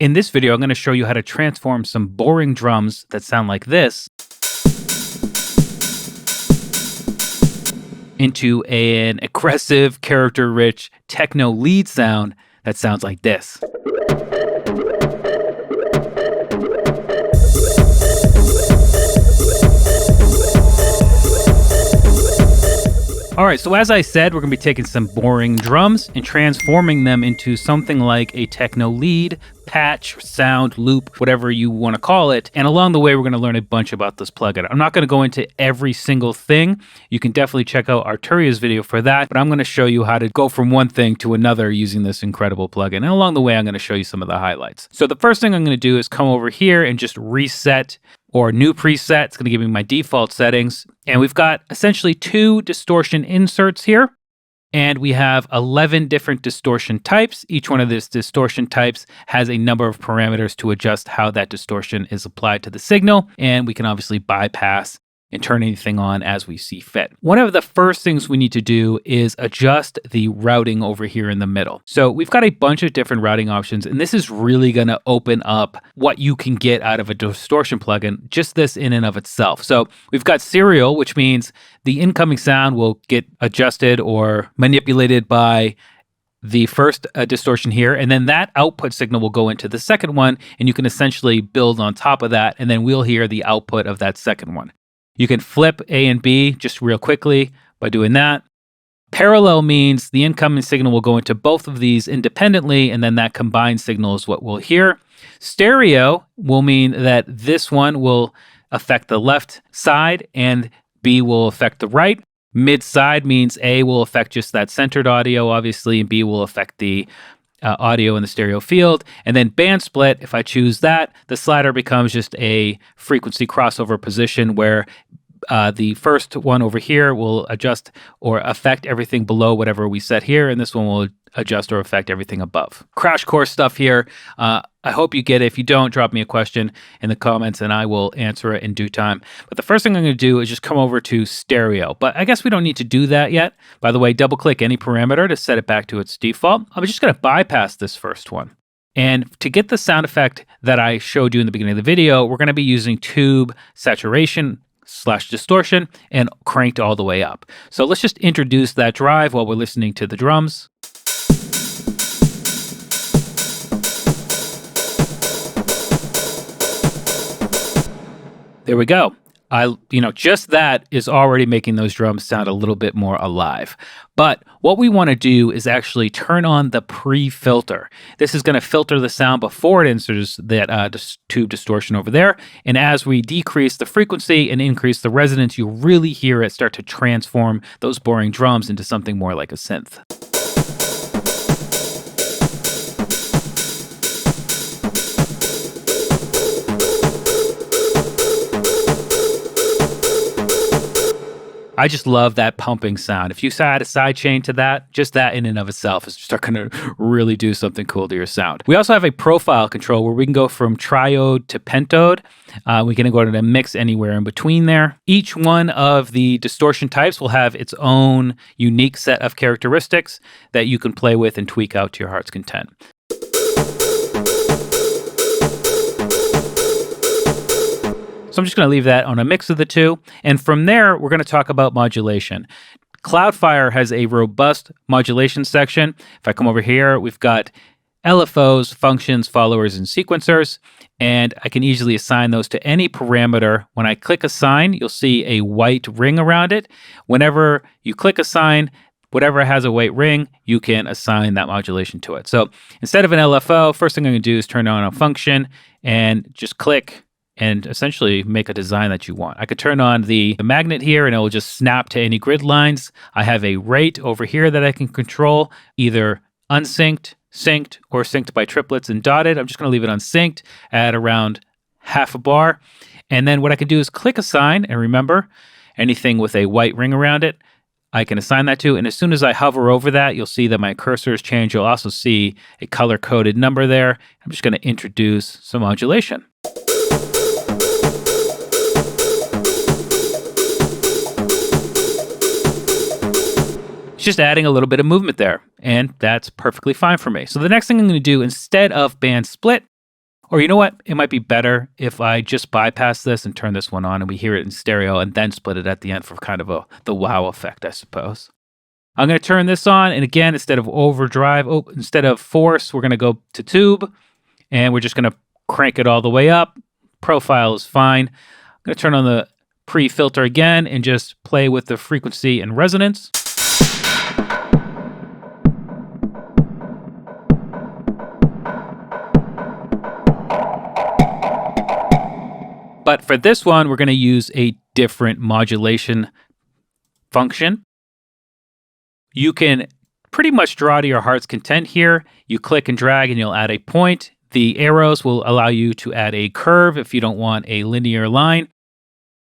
In this video, I'm going to show you how to transform some boring drums that sound like this into an aggressive, character-rich techno lead sound that sounds like this. All right, so as I said, we're going to be taking some boring drums and transforming them into something like a techno lead, patch, sound, loop, whatever you want to call it. And along the way, we're going to learn a bunch about this plugin. I'm not going to go into every single thing. You can definitely check out Arturia's video for that, but I'm going to show you how to go from one thing to another using this incredible plugin. And along the way, I'm going to show you some of the highlights. So the first thing I'm going to do is come over here and just reset or new preset. It's going to give me my default settings. And we've got essentially 2 distortion inserts here. And we have 11 different distortion types. Each one of these distortion types has a number of parameters to adjust how that distortion is applied to the signal. And we can obviously bypass and turn anything on as we see fit. One of the first things we need to do is adjust the routing over here in the middle. So we've got a bunch of different routing options, and this is really going to open up what you can get out of a distortion plugin, just this in and of itself. So we've got serial, which means the incoming sound will get adjusted or manipulated by the first distortion here, and then that output signal will go into the second one, and you can essentially build on top of that, and then we'll hear the output of that second one. You can flip A and B just real quickly by doing that. Parallel means the incoming signal will go into both of these independently, and then that combined signal is what we'll hear. Stereo will mean that this one will affect the left side and B will affect the right. Mid-side means A will affect just that centered audio, obviously, and B will affect the audio in the stereo field. And then band split, if I choose that, the slider becomes just a frequency crossover position where the first one over here will adjust or affect everything below whatever we set here, and this one will adjust or affect everything above. Crash course stuff here. I hope you get it. If you don't, drop me a question in the comments and I will answer it in due time. But the first thing I'm going to do is just come over to stereo. But I guess we don't need to do that yet. By the way, double click any parameter to set it back to its default. I'm just going to bypass this first one. And to get the sound effect that I showed you in the beginning of the video, we're going to be using tube saturation / distortion and cranked all the way up. So let's just introduce that drive while we're listening to the drums. There we go. Just that is already making those drums sound a little bit more alive. But what we want to do is actually turn on the pre-filter. This is going to filter the sound before it enters that tube distortion over there. And as we decrease the frequency and increase the resonance, you really hear it start to transform those boring drums into something more like a synth. I just love that pumping sound. If you add a sidechain to that, just that in and of itself is just going to really do something cool to your sound. We also have a profile control where we can go from triode to pentode. We can go to the mix anywhere in between there. Each one of the distortion types will have its own unique set of characteristics that you can play with and tweak out to your heart's content. So I'm just going to leave that on a mix of the two. And from there, we're going to talk about modulation. COLDFIRE has a robust modulation section. If I come over here, we've got LFOs, functions, followers, and sequencers. And I can easily assign those to any parameter. When I click assign, you'll see a white ring around it. Whenever you click assign, whatever has a white ring, you can assign that modulation to it. So instead of an LFO, first thing I'm going to do is turn on a function and just click and essentially make a design that you want. I could turn on the magnet here and it will just snap to any grid lines. I have a rate over here that I can control, either unsynced, synced, or synced by triplets and dotted. I'm just going to leave it unsynced at around half a bar. And then what I can do is click assign, and remember, anything with a white ring around it, I can assign that to. And as soon as I hover over that, you'll see that my cursors change. You'll also see a color-coded number there. I'm just going to introduce some modulation. Just adding a little bit of movement there, and that's perfectly fine for me. So the next thing I'm going to do, instead of band split, Or you know what? It might be better if I just bypass this and turn this one on and we hear it in stereo and then split it at the end for kind of the wow effect, I suppose. I'm going to turn this on, and again, instead of overdrive, instead of force, we're going to go to tube, and we're just going to crank it all the way up. Profile is fine. I'm going to turn on the pre-filter again and just play with the frequency and resonance. But for this one, we're going to use a different modulation function. You can pretty much draw to your heart's content here. You click and drag and you'll add a point. The arrows will allow you to add a curve if you don't want a linear line.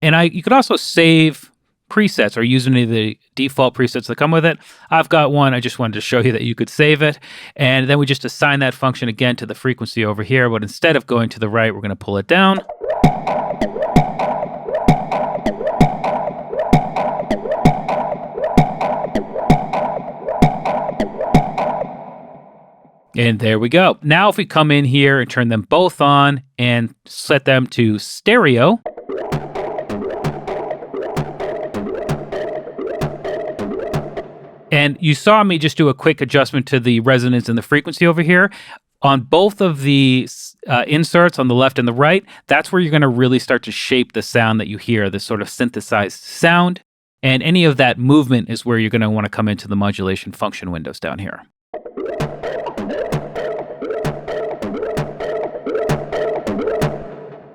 And you could also save presets or use any of the default presets that come with it. I've got one. I just wanted to show you that you could save it. And then we just assign that function again to the frequency over here. But instead of going to the right, we're going to pull it down. And there we go. Now if we come in here and turn them both on and set them to stereo. And you saw me just do a quick adjustment to the resonance and the frequency over here. On both of the inserts on the left and the right, that's where you're going to really start to shape the sound that you hear, this sort of synthesized sound. And any of that movement is where you're going to want to come into the modulation function windows down here.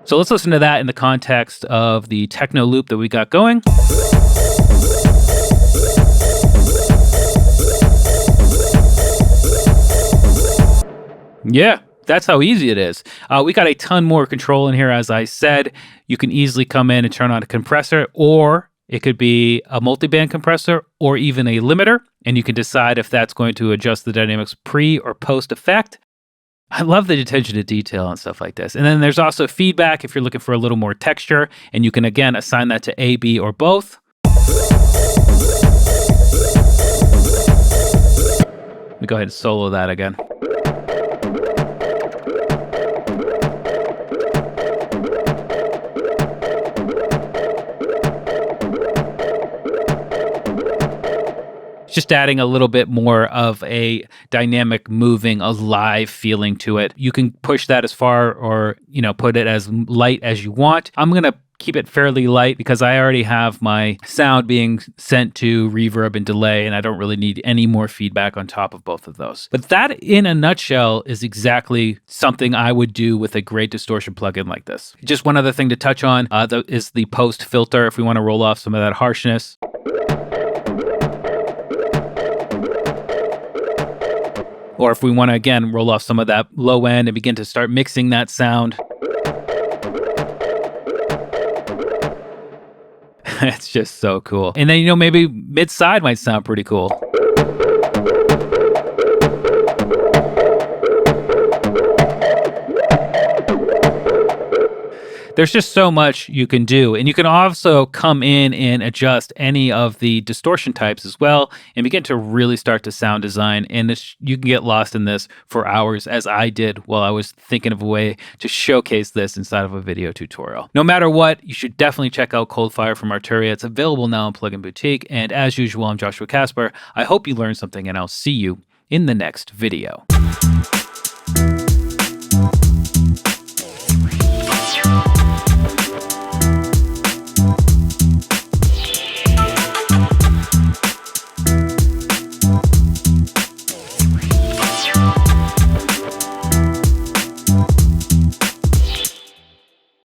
So let's listen to that in the context of the techno loop that we got going. Yeah, that's how easy it is. We got a ton more control in here, as I said. You can easily come in and turn on a compressor, or it could be a multiband compressor or even a limiter, and you can decide if that's going to adjust the dynamics pre or post effect. I love the attention to detail and stuff like this. And then there's also feedback if you're looking for a little more texture, and you can again assign that to A, B, or both. Let me go ahead and solo that again. Just adding a little bit more of a dynamic, moving, alive feeling to it. You can push that as far or, put it as light as you want. I'm going to keep it fairly light because I already have my sound being sent to reverb and delay, and I don't really need any more feedback on top of both of those. But that, in a nutshell, is exactly something I would do with a great distortion plugin like this. Just one other thing to touch on is the post filter if we want to roll off some of that harshness. Or if we want to, again, roll off some of that low end and begin to start mixing that sound. It's just so cool. And then, maybe mid-side might sound pretty cool. There's just so much you can do. And you can also come in and adjust any of the distortion types as well and begin to really start to sound design. And you can get lost in this for hours, as I did while I was thinking of a way to showcase this inside of a video tutorial. No matter what, you should definitely check out COLDFIRE from Arturia. It's available now in Plugin Boutique. And as usual, I'm Joshua Casper. I hope you learned something, and I'll see you in the next video.